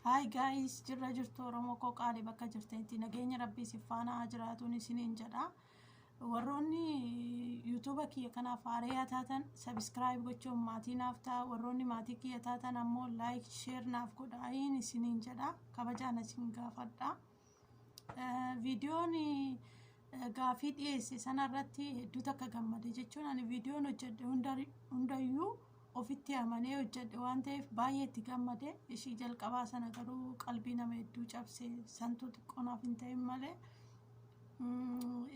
Hi guys, jirra jirtu Oromoo koo qaalii bakka jirtanitti nageenya rabbii si faana jiraatuun isiniin jedha. Warroonni YouTube kiyya kanaaf haaraa taatan subscribe gochuun maatii naaf ta'a. Warroonni maatii kiyya taatan ammoo like share naaf godhaayin isiniin jedha. Kabajaan isin gaafadha. Viidiyoon gaafii dhiyeesse sanarratti hedduu takka gammade jechuun ani viidiyoon hojjedhe hundayyuu ofitti amanee hojjedhe waan ta'eef baay'ee itti gammade. Ishii jalqabaa sana garuu qalbii nama hedduu cabse santu xiqqoonaaf hin ta'in malee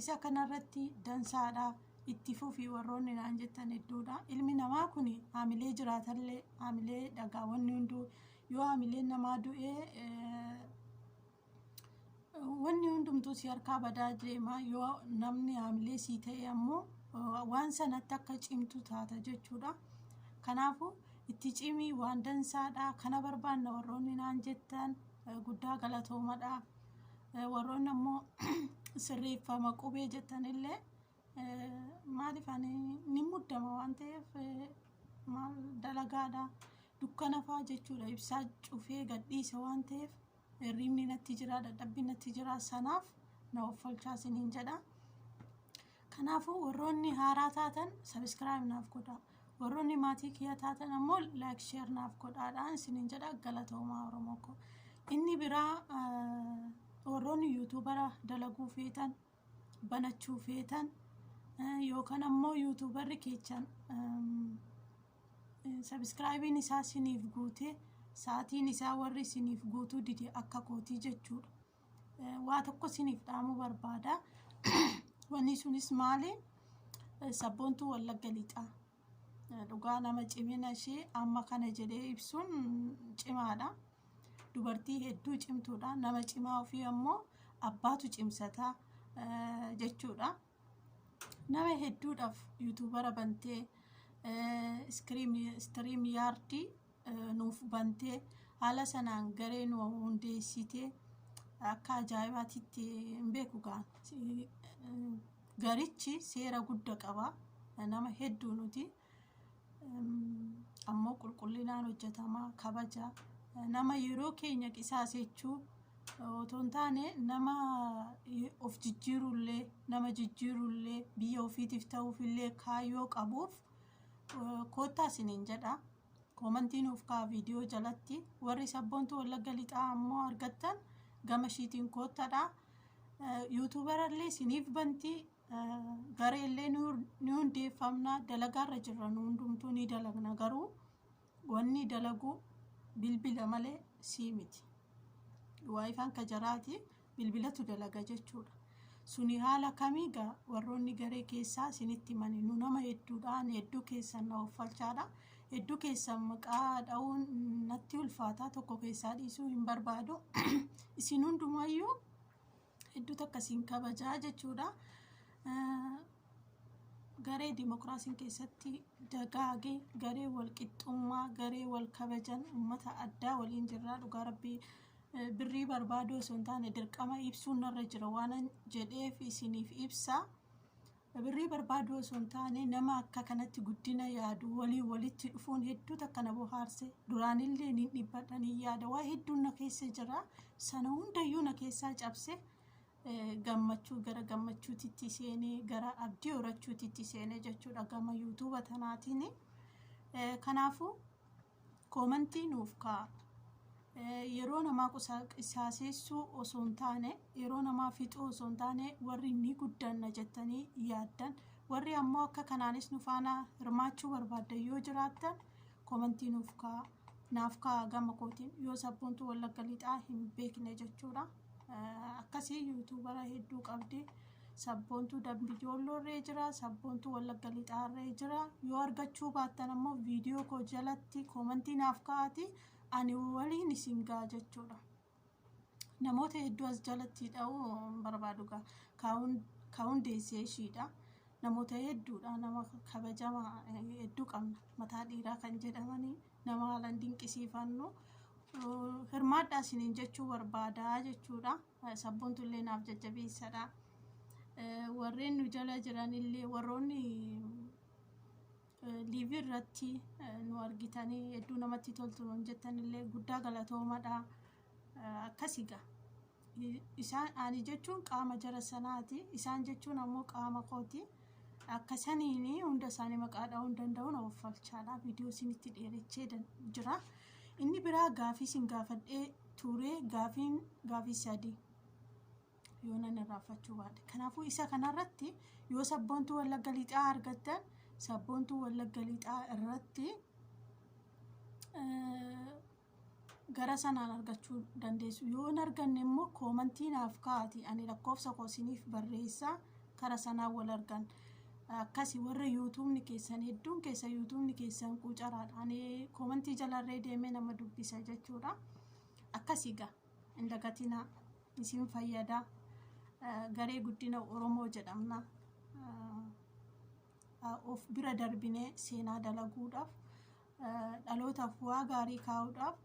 isa kanarratti dansaadha itti fufii warroonni naan jettan hedduudha. Ilmi namaa kun haamilee jiraatallee haamilee dhagaawwanni hunduu yoo haamileen namaa du'ee wanni hundumtuu si harkaa badaa deema. Yoo namni haamilee sii ta'e ammoo waan sanatti akka cimtu taata jechuudha. Kanaafuu itti cimii waan dansaadha. Kana barbaanna warroonni naan jettan guddaa galatoomadha. Warroonni ammoo sirreeffama qubee jettanillee maaliif ani ni muddama waan ta'eef maal dalagaadha dukkana fa'aa jechuudha. Ibsaa cufee gadhiisa waan ta'eef hirribni natti jira, dadhabbiin natti jira, sanaaf na offalchaa isiniin jedha. Kanaafuu warroonni haaraa taatan subscribe naaf godhaa. Warroonni maatii kiyya taatan ammoo like share naaf godhaadhaan isiniin jedha. Galatoomaa Oromoo koo. Inni biraa warroonni yuutuubara dalaguu feetan banachuu feetan yookaan ammoo yuutuubarri keechan subscribein isaa isiniif guute sa'aatiin isaa warri isiniif guutuu dide akka kootii jechuudha. Waa tokko isiniif dhaamuu barbaada. Wanni sunis maali? Sabboontuu Wallagga Lixaa. Dhugaa nama cimina ishee amma kana jedhee ibsuun cimaadha. Dubartii hedduu cimtuudha. Nama cimaa ofii ammoo abbaatu cimsata jechuudha. Nama hedduudhaaf yuutuubara bantee stream yaardii nuuf bantee haala sanaan garee nu hundeessitee akka ajaa'ibaatitti hin beeku gaa. Garichi seera guddaa qaba. Nama hedduu nuti ammoo qulqullinaan hojjetama kabaja. Nama yeroo keenya qisaasechuu otoo hin taane nama of jijjiirullee nama jijjiirullee biyya ofiitiif ta'uufillee kaayyoo qabuuf koottaa isiniin jedha. Koomantii nuuf kaa'aa viidiyoo jalatti. Warri sabboontuu Wallagga Lixaa ammoo argattan gama ishiitiin koottadha. Yuutuubarallee isiniif bantii gareellee ni hundeeffamna. Dalagaarra jirra nu hundumtuu ni dalagna garuu wanni dalagu bilbila malee sii miti. Waayifaan kajaraati bilbilatu dalaga jechuudha. Suni haala kamiigaa warroonni garee keessaa isinitti himani. Nu nama hedduudhaan hedduu keessan na offalchaadha. Hedduu keessan maqaa dha'uun natti ulfaata. Tokko keessaa dhiisuu hin barbaadu. Isin hundumayyuu hedduu takka isin kabajaa jechuudha. Garee dimokiraasiin keessatti dagaagee garee wal qixxummaa garee wal kabajan uummata addaa waliin jirra. Dhugaa rabbii birrii barbaaduu osoo hin taane dirqama ibsuun narra jira waan jedheef isiniif ibsa. Birrii barbaaduu osoo hin taane nama akka kanatti guddina yaadu walitti dhufuun hedduu takka na bohaarse. Duraanillee ni dhibbadhanii yaada waa hedduun na keessa jira. Sana hundayyuu na keessaa cabse. Gammachuu gara gammachuutitti seenee gara abdii horachuutitti seenee jechuudha gama yuutuuba tanaatiin. Kanaafuu koomantii nuuf kaa'aa. Yeroo namaa qisaaseessuu osoo hin taane yeroo namaa fixuu osoo hin taane warri ni guddanna jettanii yaaddan warri ammoo akka kanaanis nu faana hirmaachuu barbaaddan yoo jiraattan koomantii nuuf kaa'aa. Naaf kaa'aa gama kootiin yoo sabboontuu Wallagga Lixaa hin beekne jechuudha. Akkasii yuutuubara hedduu qabdi. Sabboontuu Dambijoolloorree jira, sabboontuu Wallagga Lixaarree jira. Yoo argachuu baattan ammoo viidiyoo koo jalatti koomantii naaf kaa'aati ani waliin isin ga'a jechuudha. Namoota hedduu as jalatti dha'uu barbaadu gaa. Kaa'uun deessee ishiidha. Namoota hedduudha. Nama kabajama hedduu qabna. Mataa dhiiraa kan jedhamanii nama haalaan dinqisiifannu. Hirmaadhaa isiniin jechuu barbaada jechuudha. Sabboontuullee naaf jajjabeessadha. Warreen nu jala jiranillee warroonni liivii irratti nu argitanii hedduu namatti toltu jettanillee guddaa galatoomadha. akkasiga isaan ani jechuun qaama jara sanaati isaan jechuun ammoo qaama kooti akka saniini hunda isaanii maqaa dha'uu hin danda'u na uffalchaadha viidiyoo isinitti dheerechee jira inni biraa gaafii sin gaafadhee ture gaafii sadii yoo nan irraanfachuu baadhe kanaafuu isa kanarratti yoo sabboontuu Wallagga Lixaa argattan sabboontuu Wallagga Lixaa irratti gara sanaan argachuu dandeessu yoo hin arganne immoo koomantii naaf kaa'ati ani lakkoofsa koo isiniif barreessaa kara sanaan wal argan akkasi warra yuutuubni keessan hedduun keessa yuutuubni keessan quucaraadha ani koomantii jalarree deemee nama dubbisa jechuudha akkasiga indagatina isin fayyada garee guddina Oromoo jedhamna of bira darbinee seenaa dalaguudhaaf dhalootaaf waa gaarii kaa'uudhaaf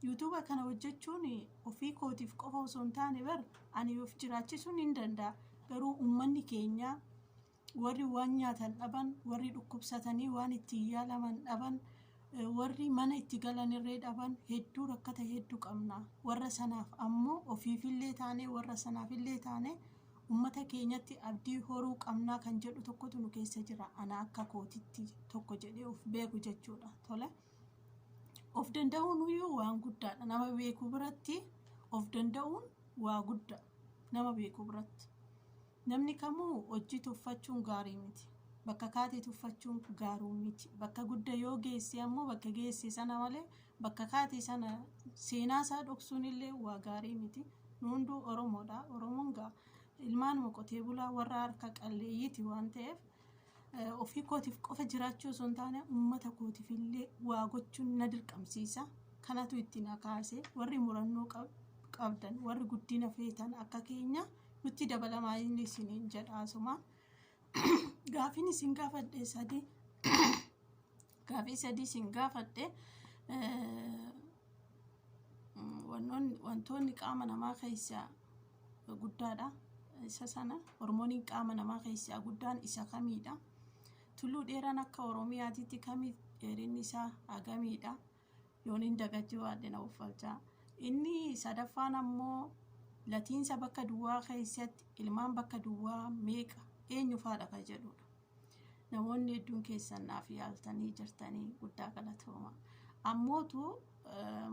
yuutuuba kana hojjechuun ofii kootiif qofa osoo hin taane bar ani of jiraachisuun hin danda'a garuu uummanni keenya warri waan nyaatan dhaban warri dhukkubsatanii waan itti yaalaman dhaban warri mana itti galan irree dhaban hedduu rakkata hedduu qabna warra sanaaf ammoo ofiifillee taane warra sanaafillee taane ummata keenyatti abdii horuu qabnaa kan jedhu tokkotu nu keessa jira ana akka kootitti tokko jedhee of beeku jechuudha tole of danda'uun iyyuu waan guddaadha nama beeku biratti of danda'uun waa guddaa nama beeku biratti namni kamuu hojii tuffachuun gaarii miti bakka kaatee tuffachuun gaaruu miti bakka guddaa yoo geesse ammoo bakka geesse sana malee bakka kaatee sana seenaa isaa dhoksuun illee waa gaarii miti nu hunduu Oromoodha Oromoon gaa ilmaan qotee bulaa warra harka qalleeyyiiti waan ta'eef ofii kootiif qofa jiraachuu osoo hin taane uummata kootiif illee waa gochuun na dirqamsiisa kanatu itti na kaase warri murannoo qabdan warri guddina feetan akka keenya nutti dabalamaa inni isiniin jedhaasuma gaafiin isin gaafadhe sadii gaafii sadii isin gaafadhe wantoonni qaama namaa keessaa guddaadha isa sana hormooniin qaama namaa keessaa guddaan isa kamiidha tulluu dheeraan akka Oromiyaatitti kamii dheerinni isaa hagamiidha yoon hin dagachuu baadhe na uffalchaa inni sadaffaan ammoo latiinsa bakka duwwaa keessatti ilmaan bakka duwwaa meeqa eenyu faadha kan jedhudha namoonni hedduun keessan naaf yaaltanii jirtanii guddaa galatooma ammootu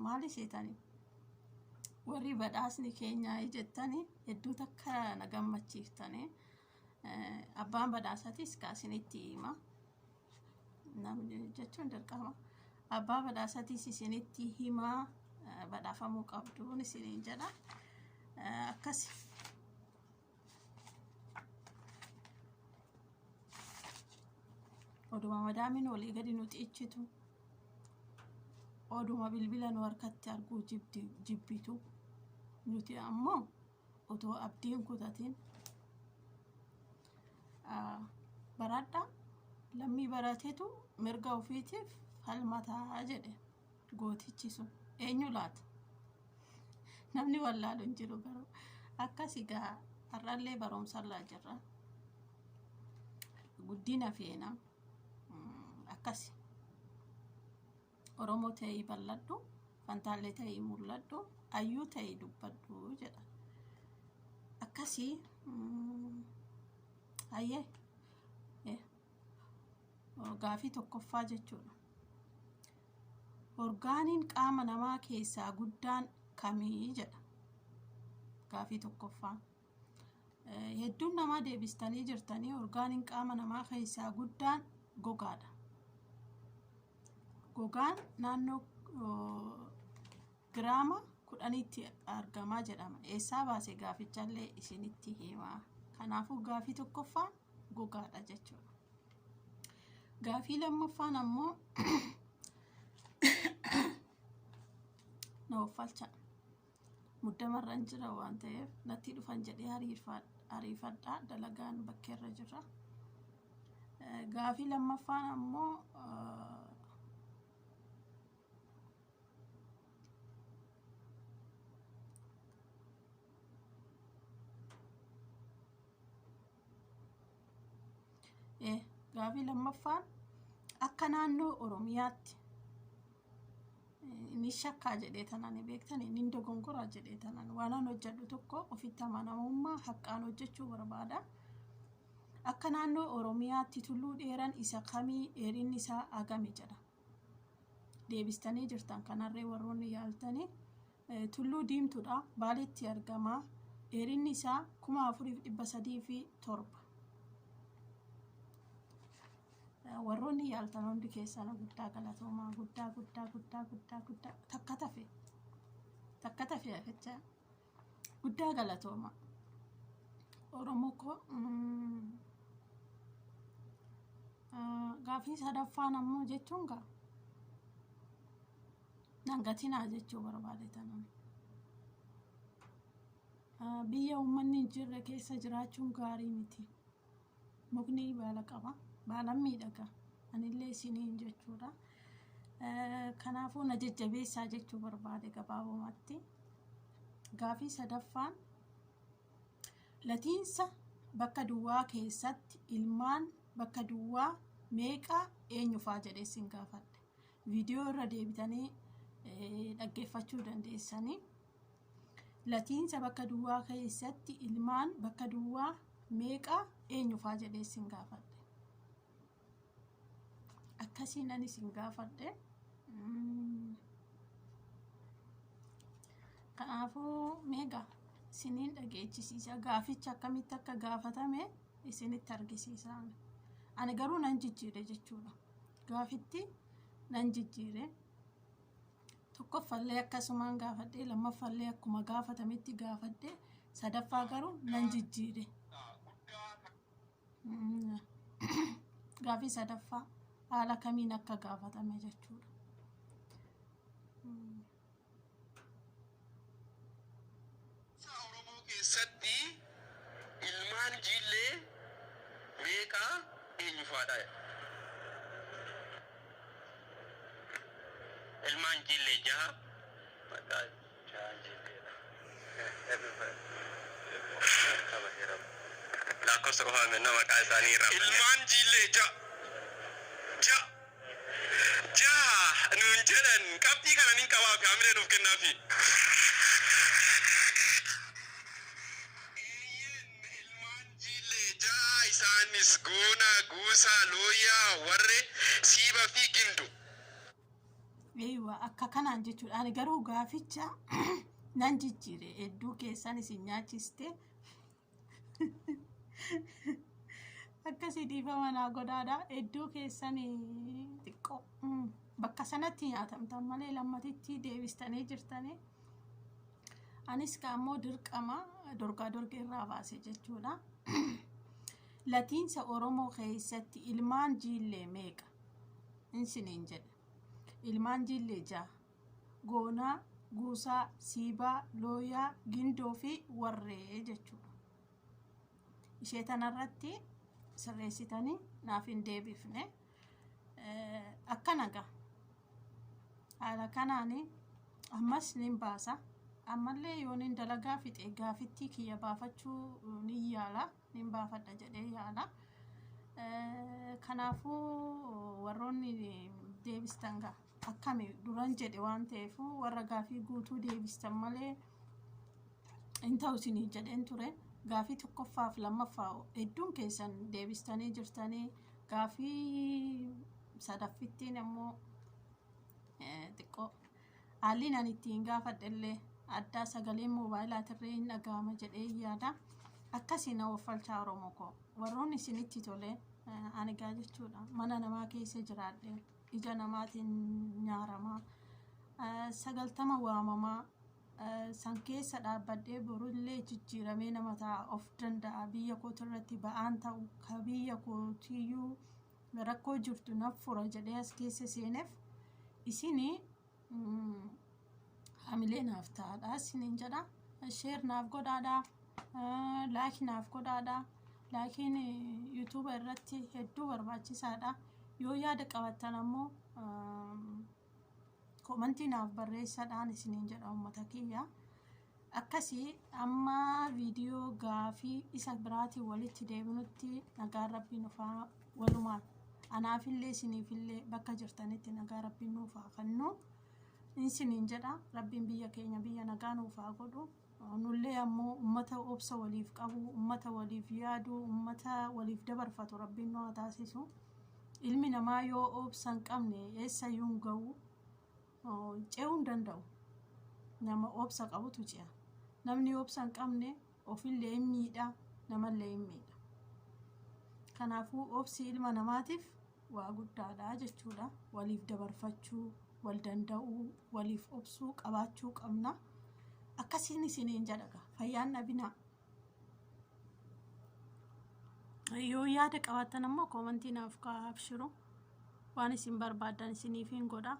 maali seetanii warri badhaasni keenya jettanii hedduu takka na gammachiiftanii abbaan badhaasatis kaasinitti hima namni jechuun dirqama abbaa badhaasatis isinitti hima badhaafamuu qabduun isiniin jedha akkasi oduma madaamin olii gadi nuti ichitu oduma bilbila nu harkatti arguu jibbitu nuti ammoo otoo abdiin kutatiin baradha lammii barateetu mirga ofiitiif falmataa jedhe gootichi sun eenyu laata namni wallaalu hin jiru garuu akkasigaa har'allee barumsarraa jirra guddina feena akkasi Oromoo ta'ee balladhu fantaalee ta'ee mul'adhu ayyuu ta'ee dubbadhu jedha akkasi ayyee gaafii tokkoffaa jechuudha orgaaniin qaama namaa keessaa guddaan kamii jedha gaafii tokkoffaa hedduun namaa deebistanii jirtanii orgaaniin qaama namaa keessaa guddaan gogaadha gogaan naannoo giraama 10tti argamaa jedhama eessaa baase gaafichallee isinitti himaa kanaafuu gaafii tokkoffaa gogaadha jechuudha gaafii lammaffaan ammoo na uffalcha muddamarran jira waan ta'eef natti dhufan jedhee ariifadhaa dalagaan bakkeerra jira gaafii lammaffaan ammoo gaafii lammaffaan akka naannoo Oromiyaatti inni shakkaa jedhee tanan beektanii inni dogongora jedhee tanan waan an hojjedhu tokko ofitti amanamummaa haqqaan hojjechuu barbaada. Akka naannoo Oromiyaatti tulluu dheeran isa kamii dheerinni isaa agami jedha. Deebistanii jirtan kanarree warroonni yaaltanii tulluu diimtuudha Baaleetti argama. Dheerinni isaa 4307. Warroonni yaaltan hundi keessan guddaa galatoomaa guddaa takka tafe jecha guddaa galatooma. Oromoo ko gaafii sadaffaan ammoo jechuun gaa nangatinaa jechuu barbaade tanan. Biyya uummanni hin jirre keessa jiraachuun gaarii miti. Mukni baala qaba. Baalan miidhaga. Anillee isiniin jechuudha. Kanaafuu na jajjabeessaa jechuu barbaade gabaabumatti. Gaafii sadaffaan latiinsa bakka duwwaa keessatti ilmaan bakka duwwaa meeqa eenyufaa jedhee sin gaafadhe. Viidiyoo irra deebitanii dhaggeeffachuu dandeessanii. Latiinsa bakka duwwaa keessatti ilmaan bakka duwwaa meeqa eenyufaa jedhee sin gaafadhe. Akkasiin ani sin gaafadhe. Kanaafuu meeqa isiniin dhageechisiisa. Gaaficha akkamitti akka gaafatame isinitti argisiisa. Ani garuu nan jijjiire jechuudha. Gaafitti nan jijjiire. Tokkoffallee akkasumaan gaafadhe, lammaffallee akkuma gaafatametti gaafadhe, sadaffaa garuu nan jijjiire. Gaafii sadaffaa haala kamiin akka gaafatame jechuudha. Oromoo keessatti ilmaan jiillee meeqa eenyufaadha? Ilmaan jiillee jaha maqaa jaha jiilleedha. Lakkoofsa qofaa menna maqaa isaanii irraa. Ilmaan jiillee jaha nuun jedhan qabxii kana nin qabaa fi hamilee nuuf kennaafi. Ilmaan jiillee jaha isaanis goona, guusaa, looyaa, warre siiba fi gindu. Akka kanaan jechuudha. Ani garuu gaaficha nan jijjiire. Hedduu keessan isin nyaachiste. Akkasii dhiifama naa godhaadha. Hedduu keessan xiqqoo bakka sanatti nyaatamtan malee lammatitti deebistanii jirtanii. Anis ammoo dirqama dorgaa dorgeerraa baase jechuudha. Latiinsa Oromoo keessatti ilmaan jiillee meeqa? Isiniin jedhe. Ilmaan jiillee jaha. Goonaa, guusaa, siibaa, looyaa, gindoo fi warree jechuudha. Ishee tanarratti sirreessitanii naaf hin deebifne. Akkana gaa. Haala kanaani ammas nin baasa. Ammallee yoon hin dalagaa fixe gaafittii kiyya baafachuu ni yaala. Nin baafadha jedhee yaala. Kanaafuu warroonni deebistan gaa. Akkami duran jedhe waan ta'eef warra gaafii guutuu deebistan malee hin ta'u isinii jedheen ture. Gaafii tokkoffaaf lammaffaa hedduun keessan deebistanii jirtanii. Gaafii sadaffittiin ammoo xiqqoo haalli ani ittiin gaafadhellee addaa sagaleen moobaayiilaatirree hin dhagahama jedhee yaada. Akkasiin waffalchaa Oromoo koo warroonni isinitti tole ani gaa jechuudha. Mana namaa keessa jiraadhe. Ija namaatiin nyaaramaa, 90 waamamaa, san keessa dhaabbadhee borullee jijjiiramee nama ta'a of danda'a. Biyya kootirratti ba'aan ta'u ka biyya kootiyyuu rakkoo jirtu naaf fura jedhee as keessa seeneef isinii hamilee naaf ta'aadha isiniin jedha. Sheer naaf godhaadha, laayikii naaf godhaadha. Laakiin yuutuuba irratti hedduu barbaachisaadha. Yoo yaada qabattan ammoo komentii naaf barreessadhaan isiniin jedha uummata kiyya. Akkasii amma viidiyoo gaafii isa biraatiin walitti deebinutti nagaan rabbii nufaa walumaan anaafillee isiniifillee bakka jirtanitti nagaa rabbii nuufaa kennu. insiniin jedha rabbiin biyya keenya biyya nagaa nuuf haa godhu. Nullee ammoo ummata obsa waliif qabu, ummata waliif yaadu, ummata waliif dabarfatu rabbiin nu haa taasisu. Ilmi namaa yoo obsa hin qabne eessayyuu hin ga'u, ce'uu hin danda'u. Nama obsa qabutu ce'a. Namni obsa hin qabne ofillee hin miidha, namallee hin miidha. Kanaafuu obsi ilma namaatiif waa guddaadha jechuudha. Waliif dabarfachuu, wal danda'uu, waliif obsuu qabaachuu qabna. Akkasiin isiniin jedha fayyaan dhabinaa. Yoo yaada qabaattan ammoo koomentii naaf kaa'aa waan isin barbaadan isiniif hin godha.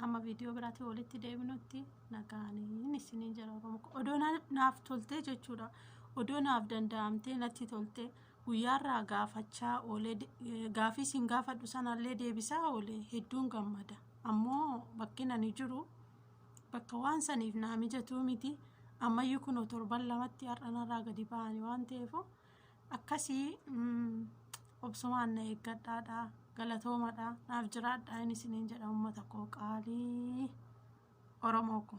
Amma viidiyoo biraatti walitti deebinutti nagaaniin isiniin jedha. Odoo naaf toltee jechuudha. Odoo naaf danda'amtee natti toltee guyyaarraa gaafachaa oolee gaafii isin gaafadhu sanallee deebisaa oolee hedduun gammada. Ammoo bakki ani jiru bakka waan saniif naa mijatuu miti. Ammayyuu kun torban lamatti har'anarraa gadi ba'anii waan ta'eef akkasii obsumaan na eeggadhaadha. Galatoomadha. Naaf jiraadha isiniin jedha uummata koo qaalii Oromoo ko.